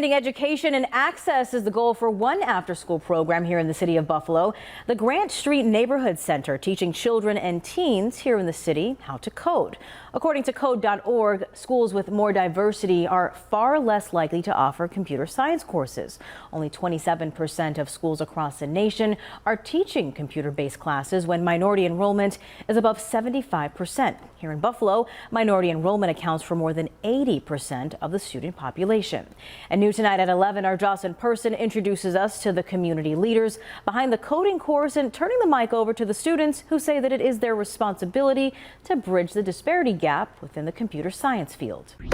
Expanding education and access is the goal for one after-school program here in the city of Buffalo. The Grant Street Neighborhood Center teaching children and teens here in the city how to code. According to code.org, schools with more diversity are far less likely to offer computer science courses. Only 27% of schools across the nation are teaching computer-based classes when minority enrollment is above 75%. Here in Buffalo, minority enrollment accounts for more than 80% of the student population. And new tonight at 11, our Jocelyn Person introduces us to the community leaders behind the coding course and turning the mic over to the students who say that it is their responsibility to bridge the disparity gap within the computer science field. In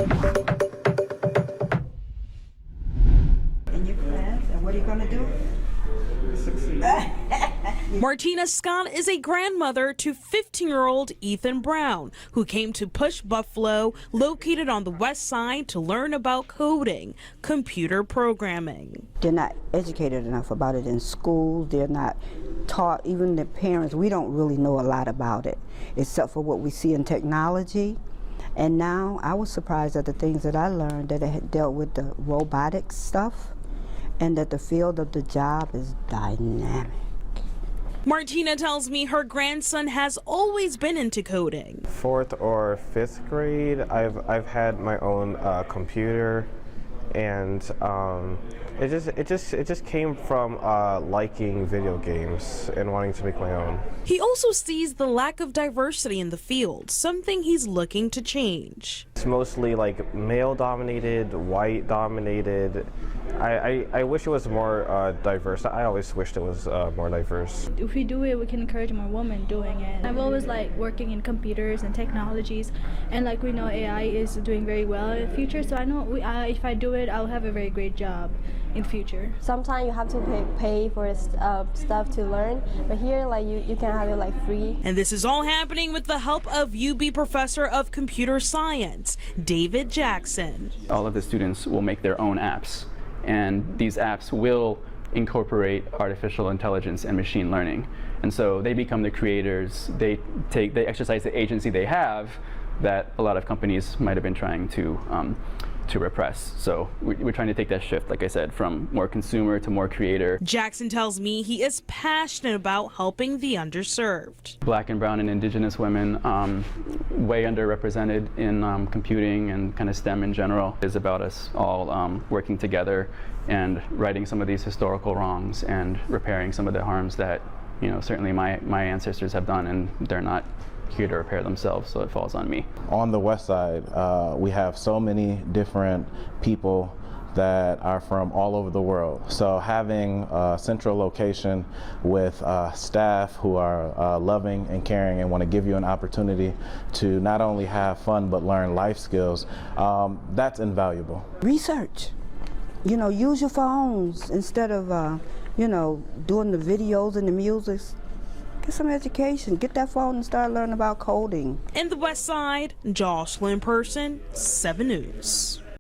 your class, and what are you going to do? Succeed. Martina Scott is a grandmother to 15-year-old Ethan Brown, who came to Push Buffalo, located on the west side, to learn about coding, computer programming. They're not educated enough about it in school. They're not taught, even the parents. We don't really know a lot about it, except for what we see in technology. And now I was surprised at the things that I learned, that it had dealt with the robotics stuff, and that the field of the job is dynamic. Martina tells me her grandson has always been into coding. 4th or 5th grade, I've had my own computer, and it just came from liking video games and wanting to make my own. He also sees the lack of diversity in the field, something he's looking to change. It's mostly like male-dominated, white-dominated. I wish it was more diverse. I always wished it was more diverse. If we do it, we can encourage more women doing it. I've always liked working in computers and technologies, and like we know, AI is doing very well in the future. So I know if I do it, I'll have a very great job in the future. Sometimes you have to pay for stuff to learn, but here, like you can have it like free. And this is all happening with the help of UB Professor of Computer Science, David Jackson. All of the students will make their own apps, and these apps will incorporate artificial intelligence and machine learning. And so they become the creators. They exercise the agency they have that a lot of companies might have been trying to repress. So we're trying to take that shift, like I said, from more consumer to more creator. Jackson tells me he is passionate about helping the underserved. Black and brown and indigenous women, way underrepresented in computing and kind of STEM in general. It's about us all working together and righting some of these historical wrongs and repairing some of the harms that, certainly my ancestors have done, and they're not here to repair themselves, so it falls on me. On the west side, we have so many different people that are from all over the world. So having a central location with staff who are loving and caring and want to give you an opportunity to not only have fun but learn life skills, that's invaluable. Research. Use your phones instead of, doing the videos and the music. Get some education. Get that phone and start learning about coding. In the West Side, Jocelyn Person, 7 News.